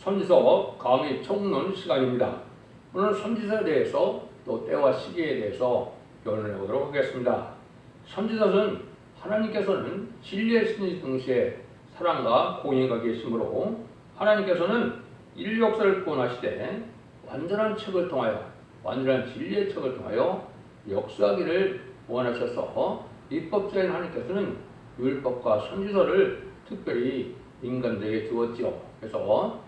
선지서 강의 총론 시간입니다. 오늘 선지서에 대해서 또 때와 시기에 대해서 교훈을 해보도록 하겠습니다. 선지서는 하나님께서는 진리의 신이신 동시에 사랑과 공의가 계시므로 하나님께서는 인류 역사를 구원하시되 완전한 책을 통하여 완전한 진리의 책을 통하여 역사하기를 원하셔서 입법자인 하나님께서는 율법과 선지서를 특별히 인간들에게 주었지요. 그래서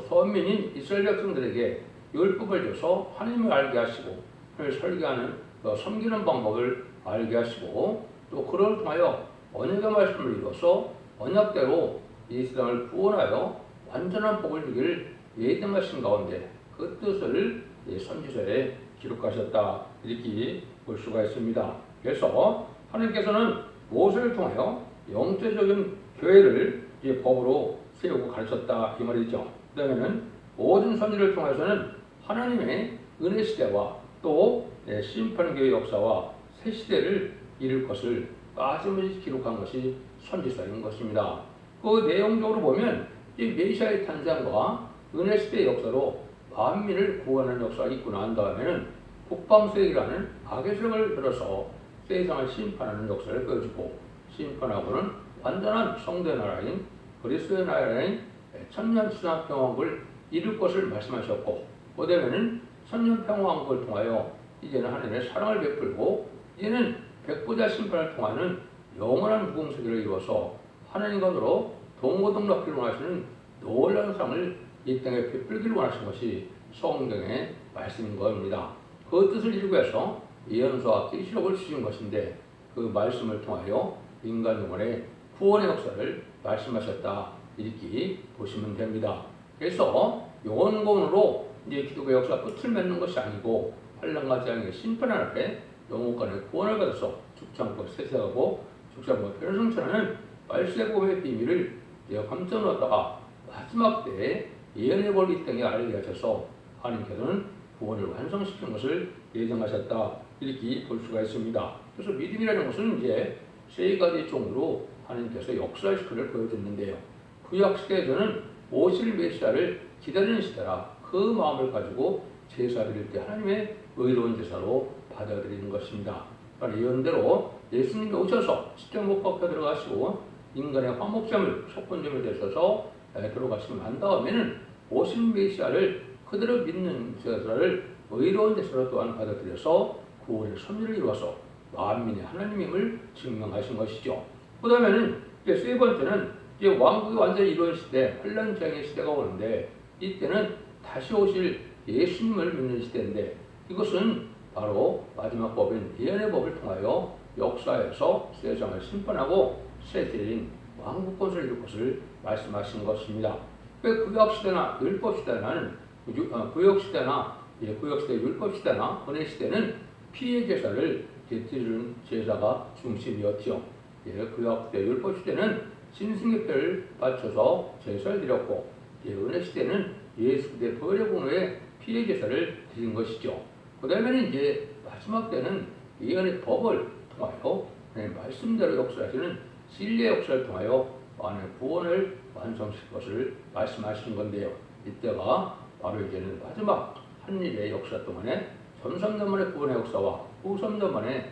선민인 이스라엘 백성들에게 율법을 줘서 하나님을 알게 하시고 하나님을 설계하는 섬기는 방법을 알게 하시고 또 그를 통하여 언약의 말씀을 이뤄서 언약대로 이 세상을 구원하여 완전한 복을 주기를 예정하신 가운데 그 뜻을 선지서에 기록하셨다 이렇게 볼 수가 있습니다. 그래서 하나님께서는 모세를 통하여 영적인 교회를 법으로 세우고 가르쳤다 이 말이죠. 그 다음에는 모든 선지를 통해서는 하나님의 은혜 시대와 또 심판교회 역사와 새 시대를 이룰 것을 빠짐없이 기록한 것이 선지서인 것입니다. 그 내용적으로 보면 이 메시아의 탄생과 은혜 시대의 역사로 만민을 구원하는 역사가 있고 난 다음에는 북방세력이라는 악의 세력을 들어서 세상을 심판하는 역사를 보여주고 심판하고는 완전한 성도의 나라인 그리스도의 나라인 천년신앙평화국을 이룰 것을 말씀하셨고 그 다음에는 천년평화국을 통하여 이제는 하나님의 사랑을 베풀고 이제는 백보자 심판을 통하는 영원한 무궁세계를 이루어서 하나님과로 동고동락기를 원하시는 놀라운 사랑을 이 땅에 베풀기를 원하신 것이 성경의 말씀인 겁니다. 그 뜻을 이루기 위해서 예언서와 계시록을 주신 것인데 그 말씀을 통하여 인간 영혼의 구원의 역사를 말씀하셨다 이렇게 보시면 됩니다. 그래서 영원권으로 이제 기독교 역사 끝을 맺는 것이 아니고 환란과 재앙의 심판 앞에 영원권의 구원을 받아서 죽창고 세세하고 죽창고 변성천하는 말세복음의 비밀을 감춰 놓았다가 마지막 때에 예언의 권리 등에 알게 하셔서 하나님께서는 구원을 완성시킨 것을 예정하셨다 이렇게 볼 수가 있습니다. 그래서 믿음이라는 것은 이제 세 가지 종류로 하나님께서 역사의 시간을 보여줬는데요. 구약 시대에서는 오실 메시아를 기다리는 시대라 그 마음을 가지고 제사 드릴 때 하나님의 의로운 제사로 받아들이는 것입니다. 그러니까 예언대로 예수님이 오셔서 십자가 못 박혀 들어가시고 인간의 화목점을 속건점을 되셔서 들어가시고 난 다음에는 오신 메시아를 그대로 믿는 제사를 의로운 제사로 또한 받아들여서 구원의 섭리를 이루어서 만민의 하나님임을 증명하신 것이죠. 그 다음에는 이제 세 번째는 이제 왕국이 완전히 이루어진 시대, 환란 재앙의 시대가 오는데 이때는 다시 오실 예수님을 믿는 시대인데 이것은 바로 마지막 법인 예언의 법을 통하여 역사에서 세상을 심판하고 새 세대인 왕국 권세를 이룰 것을 말씀하신 것입니다. 구약시대나 율법시대는 구역시대나 구역시대 율법시대나 은혜시대는 피의 제사를 드리는 제사가 중심이었죠. 구약시대 율법시대는 짐승의 뼈를 바쳐서 제사를 드렸고 은혜시대는 예수 그리스도의 벌의 공로에 피의 제사를 드린 것이죠. 그 다음에는 이제 마지막 때는 예언의 법을 통하여 말씀대로 역사하시는 진리의 역사를 통하여 만의 구원을 완성시킬 것을 말씀하시는 건데요. 이때가 바로 이제는 마지막 한일의 역사 동안에 1300년 만의 구원의 역사와 후 3년 만에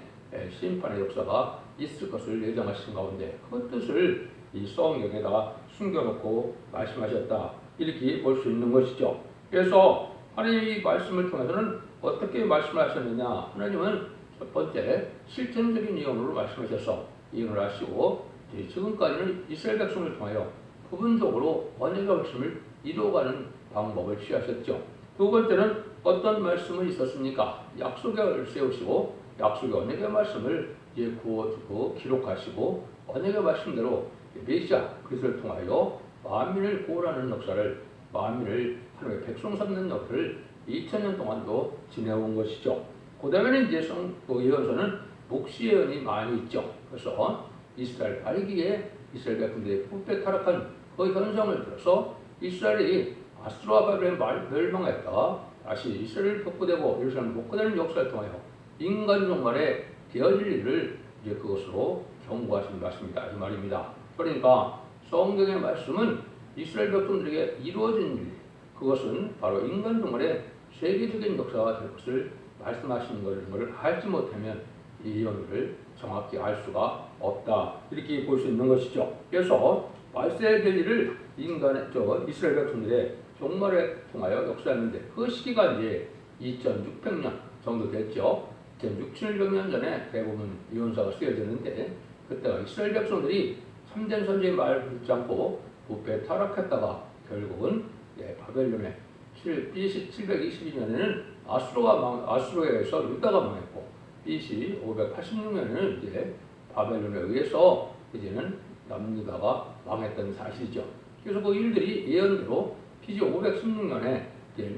심판의 역사가 있을 것을 예정하신 가운데 그 뜻을 이 성경에다 숨겨놓고 말씀하셨다 이렇게 볼 수 있는 것이죠. 그래서 하나님의 말씀을 통해서는 어떻게 말씀을 하셨느냐 하나님은 첫 번째 실천적인 예언으로 말씀하셔서 예언을 하시고 지금까지는 이스라엘 백성을 통하여 부분적으로 언약의 말씀을 이루어가는 방법을 취하셨죠. 두 번째는 어떤 말씀이 있었습니까? 약속을 세우시고 약속의 언약의 말씀을 구워주고 기록하시고 언약의 말씀대로 메시아 그리스도를 통하여 만민을 구원하는 역사를 만민을 하나님의 백성 삼는 역사를 2000년 동안도 지내온 것이죠. 그 다음에는 이제 예언서는 묵시 예언이 많이 있죠. 그래서 이스라엘 발기에 이스라엘 백성들의 부패 타락한 그 현상을 들어서 이스라엘이 아수르와 바벨론에 멸망했다가 다시 이스라엘을 복구되고 예루살렘을 복구되는 역사를 통하여 인간 종말에 되어질 일을 그것으로 경고하신 말씀이다 이 말입니다. 그러니까 성경의 말씀은 이스라엘 백성들에게 이루어진 일, 그것은 바로 인간 동물의 세계적인 역사가 될 것을 말씀하시는 것을 알지 못하면 이 예언을 정확히 알 수가 없다. 이렇게 볼 수 있는 것이죠. 그래서 말세에 될 일을 이스라엘 백성들의 종말에 통하여 역사했는데 그 시기가 이제 2600년 정도 됐죠. 700년 전에 대부분 예언서가 쓰여졌는데 그때가 이스라엘 백성들이 참된 선지의 말을 듣지 않고 부패 타락했다가 결국은 바벨론에 BC 722년에는 아수르에 의해서 유다가 망했고 BC 586년에는 이제 바벨론에 의해서 이제는 남유다가 망했던 사실이죠. 그래서 그 일들이 예언대로 BC 516년에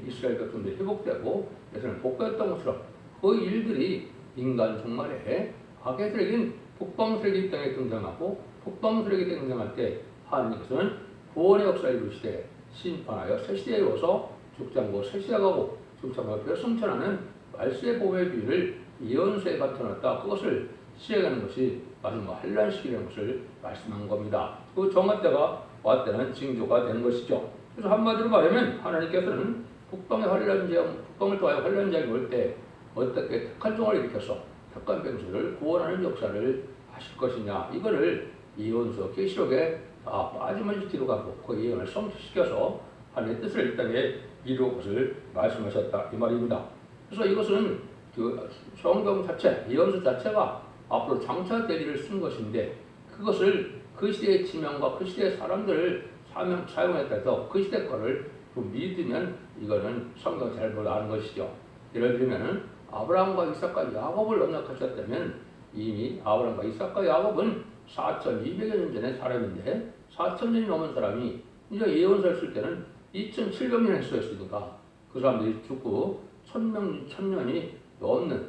이스라엘 백성들이 회복되고 그래서는 복구했던 것처럼 그 일들이 인간 종말에 악의 세력인 북방 세력이 땅에 등장하고 북방 세력이 등장할 때 하나님께서는 구원의 역사를 이루시되 심판하여 새 시대에 오서 죽장고 새 시작하고 죽장고 결승천하는 말세의 보배의 비유를 예언서에 갖춰놨다. 그것을 시행하는 것이 마지막 환란 시기라는 것을 말씀한 겁니다. 그 정한 때가 왔다는 징조가 된 것이죠. 그래서 한마디로 말하면 하나님께서는 북방을 통하여 환란장이 올 때 어떻게 택한 종을 일으켜서 택한 백성을 구원하는 역사를 하실 것이냐, 이거를 예언서 계시록에 빠짐없이 뒤로 가고 그 예언을 성취시켜서 하나님의 뜻을 이 땅에 이루어 것을 말씀하셨다 이 말입니다. 그래서 이것은 그 성경 자체, 예언서 자체가 앞으로 장차될 일을 쓴 것인데 그것을 그 시대의 지명과 그 시대의 사람들을 사용했다 해서 그 시대 거를 믿으면 이거는 성경 잘못 아는 것이죠. 예를 들면 아브라함과 이삭과 야곱을 언약하셨다면 이미 아브라함과 이삭과 야곱은 4200여 년 전의 사람인데 4000년이 넘은 사람이 이제 예언서를 쓸 때는 2700년에 쓰였으니까 그 사람들이 죽고 1000년이 넘는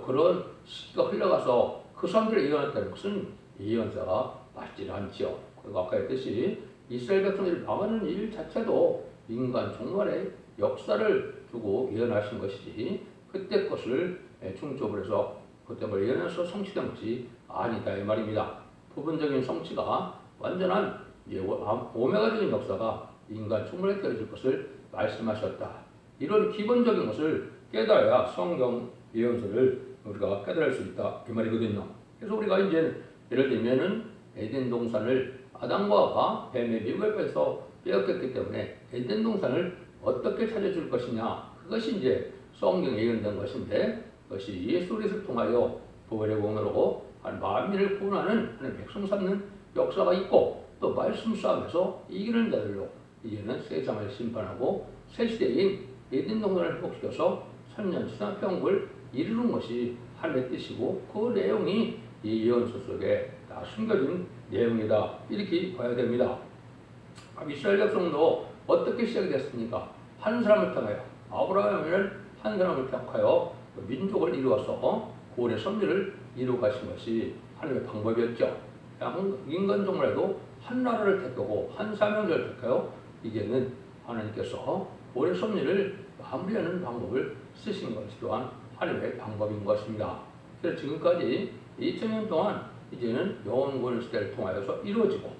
그런 시기가 흘러가서 그 사람들이 예언했다는 것은 예언서가 맞지 않지요. 그리고 아까 했듯이 이스라엘 백성들이 망하는 일 자체도 인간 종말의 역사를 두고 예언하신 것이지 그때 것을 중점으로 해서 그때 뭘 예언해서 성취된 것이 아니다 이 말입니다. 부분적인 성취가 완전한 오메가적인 역사가 인간 종말에 떨어질 것을 말씀하셨다. 이런 기본적인 것을 깨달아야 성경 예언서를 우리가 깨달을 수 있다 이 말이거든요. 그래서 우리가 이제 예를 들면은 에덴 동산을 아담과 하와가 뱀의 미혹에서 빼앗겼기 때문에 에덴 동산을 어떻게 찾아줄 것이냐, 그것이 이제 성경에 예언된 것인데 그것이 예수 그리스도를 통하여 부활의 공로로 만민을 구원하는 백성 삼는 역사가 있고 또 말씀 싸움에서 이기는 자들로 이제는 세상을 심판하고 새 시대인 에덴 동산을 회복시켜서 천년 지상평국을 이루는 것이 하나님의 뜻이고 그 내용이 이 예언서 속에 다 숨겨진 내용이다 이렇게 봐야 됩니다. 이스라엘 백성도 어떻게 시작이 됐습니까? 한 사람을 통하여 아브라함을 한 사람을 택하여 민족을 이루어서 구원의 섭리를 이루어 가신 것이 하나님의 방법이었죠. 인간 종말에도 한 나라를 택하고 한 사명자를 택하여 이제는 하나님께서 구원의 섭리를 마무리하는 방법을 쓰신 것이 또한 하나님의 방법인 것입니다. 그래서 지금까지 2000년 동안 이제는 영원군 시대를 통하여서 이루어지고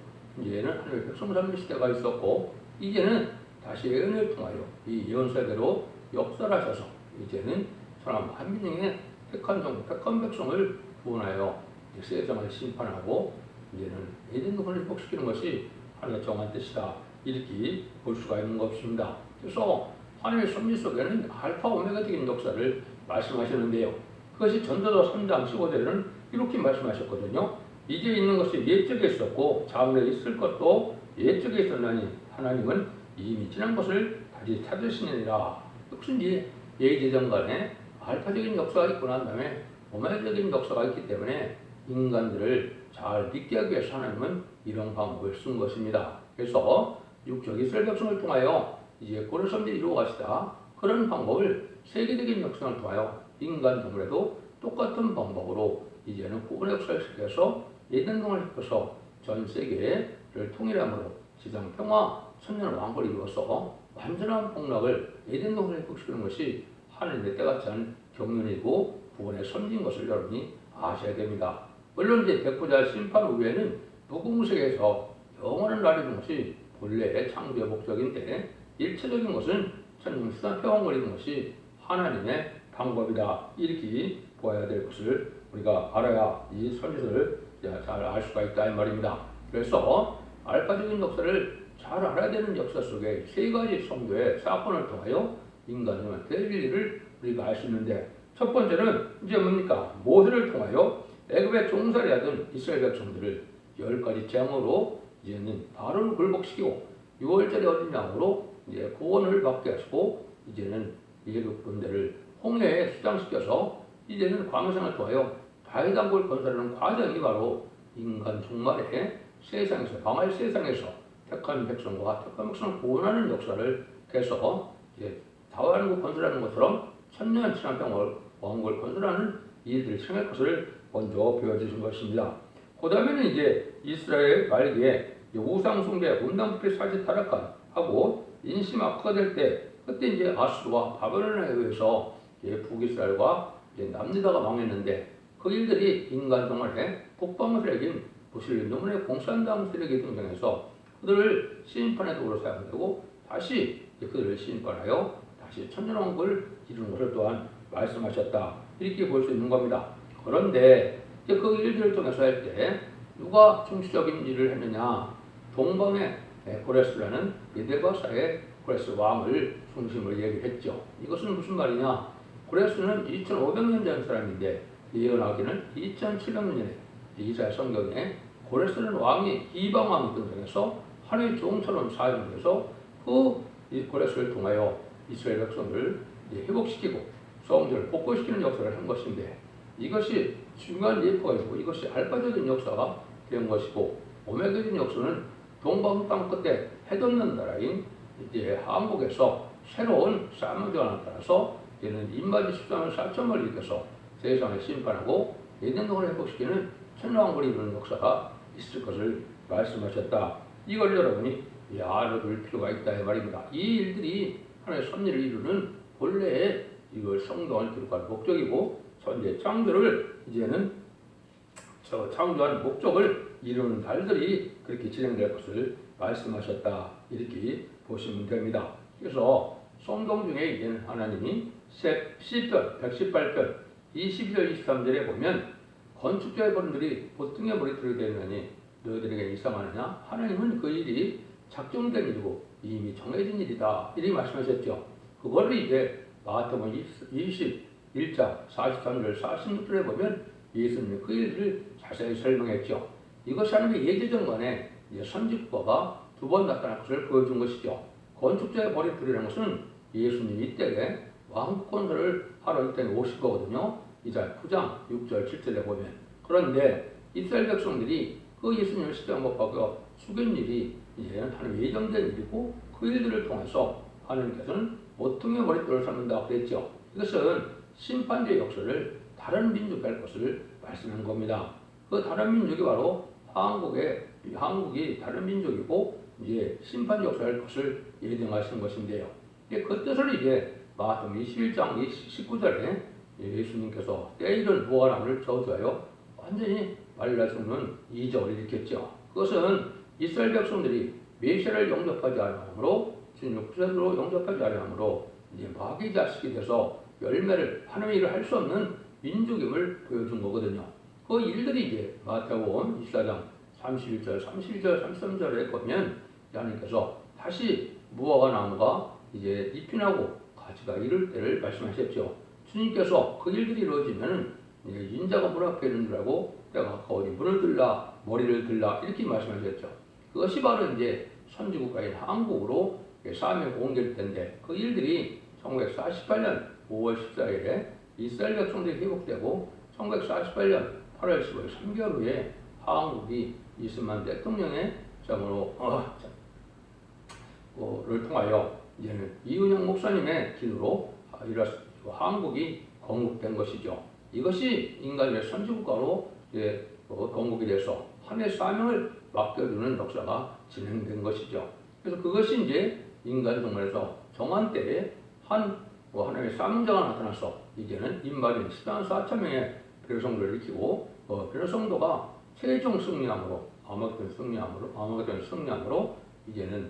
이제는 하나님의 백성 삼는 시대가 있었고 이제는 다시 예언을 통하여 이 예언서대로 역사를 하셔서 이제는 사람 한 민족의 택한 종, 택한 백성을 구원하여 세상을 심판하고 이제는 에덴 동산을 회복시키는 것이 하나님의 정한 뜻이다 이렇게 볼 수가 있는 것입니다. 그래서 하나님의 섭리 속에는 알파 오메가적인 역사를 말씀하시는데요. 그것이 전도서 3장 15절에는 이렇게 말씀하셨거든요. 이제 있는 것이 옛적에 있었고 장래에 있을 것도 옛적에 있었나니 하나님은 이미 지난 것을 다시 찾으시느니라. 무슨지 예제정간에 알파적인 역사가 있고 난 다음에 오메가적인 역사가 있기 때문에 인간들을 잘 믿게 하기 위해서 하나님은 이런 방법을 쓴 것입니다. 그래서 육적 이스라엘 백성을 통하여 이제 구원의 섭리를 이루어 가시다. 그런 방법을 세계적인 역사를 통하여 인간 동물에도 똑같은 방법으로 이제는 구원의 역사를 시켜서 에덴 동을 시켜서 전 세계를 통일함으로 지상 평화 천년 왕국을 이루어서 완전한 복락을 에덴 동을 회복시키는 것이 하나님의 때같지 않은 경륜이고 구원의 선지인 것을 여러분이 아셔야 됩니다. 물론 이제 백부자 심판 후에는 무궁무색에서 영원한 날이 있는 것이 본래의 창조의 목적인데 일체적인 것은 천년수단 평원거리는 것이 하나님의 방법이다. 이렇게 보아야 될 것을 우리가 알아야 이 선지서를 잘 알 수가 있다 이 말입니다. 그래서 알파적인 역사를 잘 알아야 되는 역사 속에 세 가지 성도의 사건을 통하여 인간한테 일을 우리가 알 수 있는데 첫 번째는 이제 뭡니까? 모세를 통하여 애굽의 종살이 하던 이스라엘 백성들을 10가지 재앙으로 이제는 바로를 굴복시키고 6월절에 얻은 양으로 이제 구원을 받게 하시고 이제는 애굽 군대를 홍해에 수장시켜서 이제는 광생을 통하여 다윗왕국을 건설하는 과정이 바로 인간 종말에 세상에서 망할 세상에서 택한 백성과 택한 백성을 구원하는 역사를 해서 이제 다윗왕국 건설하는 것처럼 천년 지나평 왕국을 건설하는 일들을 실행할 것을 먼저 보여주신 것입니다. 그 다음에는 이제 이스라엘 말기에 우상 숭배, 문단부패 사지 타락한 하고 인심 악화가 될 때 그때 이제 아수르와 바벨론에 의해서 북이스라엘과 남유다가 망했는데 그 일들이 인간 동안에 북방 세력인 무슬림 노문의 공산당 세력이 등장해서 그들을 심판의 도구로 사용되고 다시 그들을 심판하여 다시 천년왕국을 이루는 것을 또한 말씀하셨다. 이렇게 볼 수 있는 겁니다. 그런데 그 일들을 통해서 할 때 누가 중시적인 일을 했느냐? 동방의 고레스라는 미들바사의 고레스 왕을 중심으로 얘기했죠. 이것은 무슨 말이냐? 고레스는 2500년 전 사람인데 예언하기는 2700년에 이사야 성경에 고레스라는 왕이 이방 왕이 등장해서 하나의 종처럼 사용돼서 그 고레스를 통하여 이스라엘 백성을 회복시키고 성전을 복구시키는 역사를 한 것인데 이것이 중요한 예표가 있고 이것이 알파적인 역사가 된 것이고 오메가적인 역사는 동방 땅 끝에 해돋는 나라인 이제 한국에서 새로운 사무대가 나타나서 이는 인바디 13만 4천만을 일으켜서 세상을 심판하고 예전 동안을 회복시키는 천왕국을 이루는 역사가 있을 것을 말씀하셨다. 이걸 여러분이 알아둘 필요가 있다 이 말입니다. 이 일들이 하나님의 섭리를 이루는 본래의 이걸 성경을 기록한 목적이고 현재 창조를 이제는 창조한 목적을 이루는 달들이 그렇게 진행될 것을 말씀하셨다. 이렇게 보시면 됩니다. 그래서 성경 중에 이제는 하나님이 시편 118편 22절 23절에 보면 건축자의 번들이 보통의 머리털이 되느니 너희들에게 이상하느냐? 하나님은 그 일이 작정된 일이고 이미 정해진 일이다. 이렇게 말씀하셨죠. 그거를 이제 마태복음 21장 43절 46절에 보면 예수님이 그 일을 자세히 설명했죠. 이것이 하나님의 예제정관에 선지국가가 두 번 나타날 것을 보여준 것이죠. 건축자의 머리털이라는 것은 예수님이 이때에 왕국 건설을 하러 이 땅에 오실 거거든요. 이사야 9장 6절 7절에 보면. 그런데 이스라엘 백성들이 그 예수님을 십자가 못 박아 죽인 일이 이제는 하나님 예정된 일이고 그 일들을 통해서 하나님께서는 모퉁이의 머리털을 삼는다 그랬죠. 이것은 심판주의 역사를 다른 민족이 할 것을 말씀한 겁니다. 그 다른 민족이 바로 한국이 다른 민족이고 이제 심판 역사를 할 것을 예정하신 것인데요. 그 뜻을 이제 마태복음 21장 19절에 예수님께서 때이른 무화과나무를 저주하여 완전히 말라 죽는 이적을 일으켰죠. 그것은 이스라엘 백성들이 메시아를 영접하지 않으므로 주님 구세주로 영접하지 않으므로 이제 마귀 자식이 돼서 열매를 하나님의 일을 할 수 없는 민족임을 보여준 거거든요. 그 일들이 이제 마태복음 24장 31절, 32절, 33절에 보면 하나님께서 다시 무화과 나무가 이제 잎이 나고 가지가 이를 때를 말씀하셨죠. 주님께서 그 일들이 이루어지면 인자가 문 앞에 있는 줄 알고 때가 가까우니 문을 들라 머리를 들라 이렇게 말씀하셨죠. 그것이 바로 이제 선지국가인 한국으로 사명이 옮길 텐데 그 일들이 1948년 5월 14일에 이스라엘 백성들이 회복되고 1948년 8월 15일 3개월 후에 한국이 이승만 대통령의 점으로 를 통하여 이제는 이은영 목사님의 기도로 한국이 건국된 것이죠. 이것이 인간의 선지국가로 건국이 돼서 하나님의 사명을 맡겨주는 역사가 진행된 것이죠. 그래서 그것이 이제 인간 종말에서 정한 때에 하나님의 사명자가 나타나서 이제는 인마린 14만 4천 명의 백성들을 일으키고 백성도가 최종 승리함으로 아마겟돈 승리함으로 이제는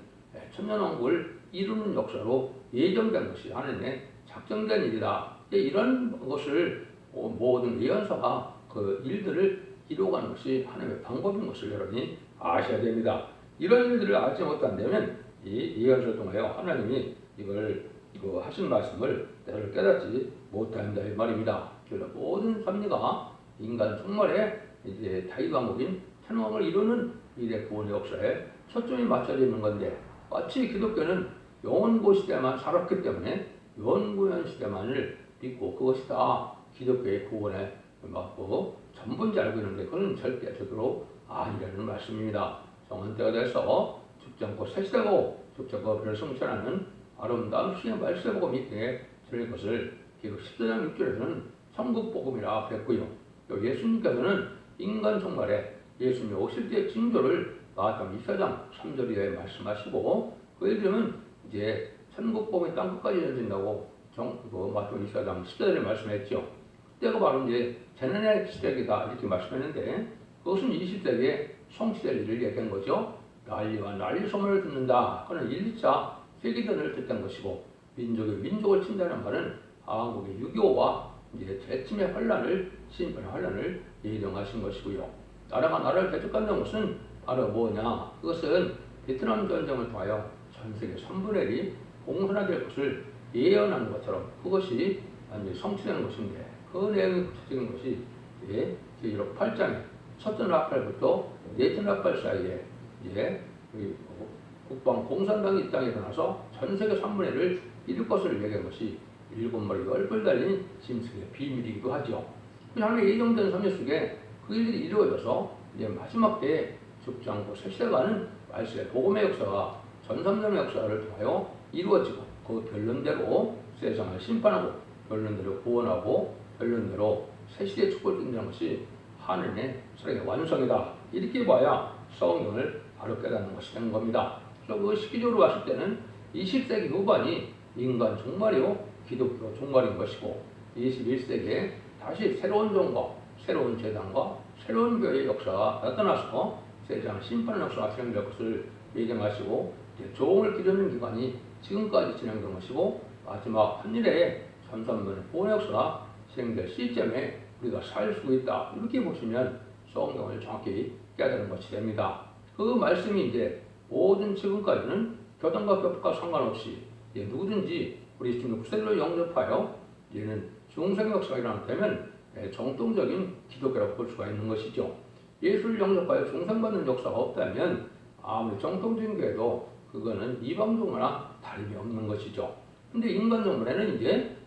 천년왕국을 이루는 역사로 예정된 것이 하나님의 작정된 일이다. 이런 것을 모든 예언서가 그 일들을 이루어가는 것이 하나님의 방법인 것을 여러분이 아셔야 됩니다. 이런 일들을 알지 못한다면 이 예언서를 통하여 하나님이 이거 하신 말씀을 때를 깨닫지 못한다 이 말입니다. 그래서 모든 섭리가 인간 총말에 이제 다윗왕국인 천왕을 이루는 미래 구원의 역사에 초점이 맞춰져 있는 건데, 마치 기독교는 영원고 시대만 살았기 때문에 영원구원 시대만을 믿고 그것이 다 기독교의 구원에 맞고 전부인지 알고 있는데, 그건 절대 되도록 아니라는 말씀입니다. 정한 때가 돼서 죽지 않고 새 시대고 죽지 않고 별을 성취하는 아름다운 신의 말씀을 보고 믿게 될 것을 기록 14장 6절에서는 천국복음이라 그랬고요. 또 예수님께서는 인간 종말에 예수님이 오실 때의 징조를 마태복음 24장 3절에 말씀하시고, 그 예를 들면 이제 천국복음이 땅끝까지 이어진다고 마태복음 24장 10절에 말씀했죠. 그때가 바로 이제 재난의 시대이다 이렇게 말씀했는데, 그것은 20세기에 성취될 일을 얘기한 거죠. 난리와 난리 소문을 듣는다. 그는 1, 2차 세계대전을 뜻한 것이고, 민족이 민족을 친다는 말은 한국의 6.25와 이제 대침의 환란을, 심판의 환란을 예정하신 것이고요. 나라가 나라를 대적한다는 것은 바로 뭐냐? 그것은 베트남 전쟁을 통하여 전 세계 3분의 1이 공산화될 것을 예언하는 것처럼 그것이 완전히 성취되는 것인데, 그 내용이 구체적인 것이 제1호 8장에 첫째 나팔부터 넷째 나팔 사이에 이제 국방 공산당이 이 땅에 일어나서 전 세계 3분의 1을 이룰 것을 얘기한 것이 7마리 10뿔 달린 짐승의 비밀이기도 하죠. 하나님의 예정된 섭리 속에 그 일이 이루어져서 이제 마지막 때에 죽지 않고 새 시대가는 말씀의 복음의 역사가 전삼전의 역사를 통하여 이루어지고, 그 결론대로 세상을 심판하고 결론대로 구원하고 결론대로 새 시대의 축복을 이루는 것이 하나님의 사랑의 완성이다. 이렇게 봐야 성경을 바로 깨닫는 것이 되는 겁니다. 그래서 그 시기적으로 봤을 때는 20세기 후반이 인간 종말이요 기독교 종말인 것이고, 21세기에 다시 새로운 종과 새로운 재단과 새로운 교회의 역사가 나타나서 세상 심판의 역사가 진행될 것을 예정하시고, 종을 기르는 기간이 지금까지 진행된 것이고, 마지막 한일의 전산문의 보호 역사가 진행될 시점에 우리가 살 수 있다. 이렇게 보시면 성경을 정확히 깨달은 것이 됩니다. 그 말씀이 이제 모든 지금까지는 교단과 교파와 상관없이 누구든지 우리 주님 구세를 영접하여 이제는 중생 역사가 일어나면 정통적인 기독교라고 볼 수가 있는 것이죠. 예수를 영접하여 중생받는 역사가 없다면 아무리 정통적인 교회도 그거는 이방종교나 다름이 없는 것이죠. 근데 인간 종말에는 이제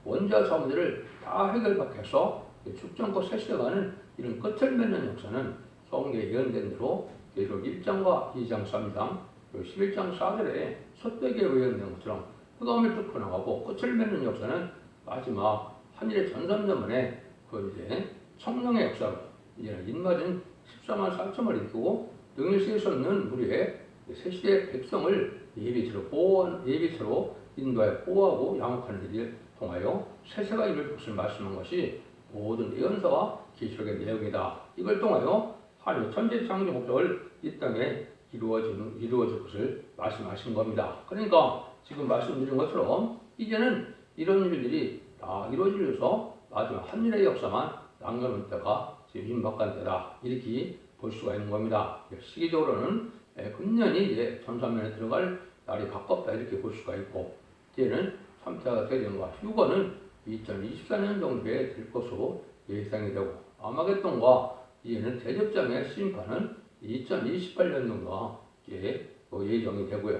원자 자문들을 다 해결받게 해서 죽지 않고 새 시대가는 이런 끝을 맺는 역사는 성경에 예언된 대로 계속 1장과 2장 3장 그리고 11장 4절에 솥대기로 예언된 것처럼 흑암을 뚫고 나가고, 끝을 맺는 역사는 마지막 한일의 전삼전만에 그 이제 성령의 역사로 이제는 인맞은 14만 4천을 일으키고 능일 세수 없는 우리의 새 시대의 백성을 예비체로 인도하여 보호하고 양육하는 일을 통하여 세세가 이룰 것을 말씀한 것이 모든 예언서와 계시록의 내용이다. 이걸 통하여 하나님의 천지 창조 목적을 이 땅에 이루어질 것을 말씀하신 겁니다. 그러니까 지금 말씀드린 것처럼 이제는 이런 일들이 다 이루어지면서 마지막 한일의 역사만 남겨놓은 때가 지금 임박한 때다. 이렇게 볼 수가 있는 겁니다. 시기적으로는 금년이 이제 전산면에 들어갈 날이 가깝다 이렇게 볼 수가 있고, 이제는 3차 대전과 휴거는 2024년 정도에 될 것으로 예상이 되고, 아마겟돈과 이제는 대접장의 심판은 2028년 정도가 예정이 되고요.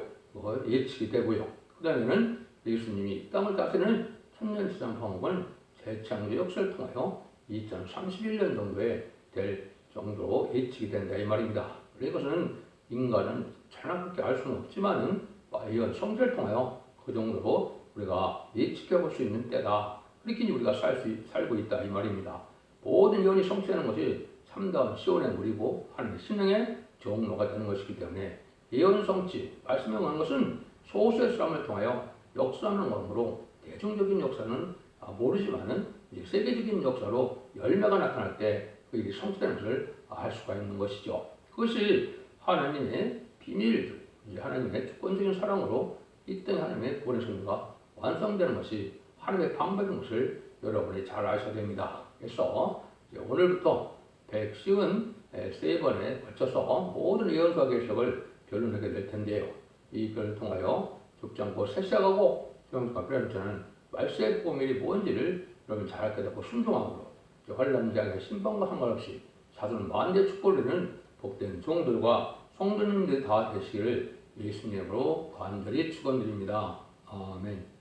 예측이 되고요. 그 다음에는 예수님이 이 땅을 다스리는 천년시장 방법은 재창조 역사를 통하여 2031년 정도에 될 정도로 예측이 된다 이 말입니다. 이것은 인간은 정확하게 알 수는 없지만은 이런 성질을 통하여 그 정도로 우리가 예측해 볼 수 있는 때다. 그렇게 우리가 살고 있다 이 말입니다. 모든 예언이 성취하는 것이 참다운 시온의 물이고 하나님의 신령의 종로가 되는 것이기 때문에 예언 성취, 말씀에 관한 것은 소수의 사람을 통하여 역사하는 것으로 대중적인 역사는 모르지만은 이제 세계적인 역사로 열매가 나타날 때 그 일이 성취되는 것을 알 수가 있는 것이죠. 그것이 하나님의 비밀, 이 하나님의 주권적인 사랑으로 이 땅에 하나님의 구원의 성도가 완성되는 것이 하나님의 방법인 것을 여러분이 잘 아셔야 됩니다. 그래서 오늘부터 153번에 걸쳐서 모든 예언과 계시록을 변론하게 될 텐데요. 이 변을 통하여 죽지 않고 새 시작하고 영과 변론자는 말세의 보밀이 뭔지를 여러분 잘 알게 되고 순종함으로 환란장의 심판과 상관없이 사도는 만대 축복을 누리는 복된 종들과 성도님들이 다 되시기를 예수님으로 간절히 축원드립니다. 아멘.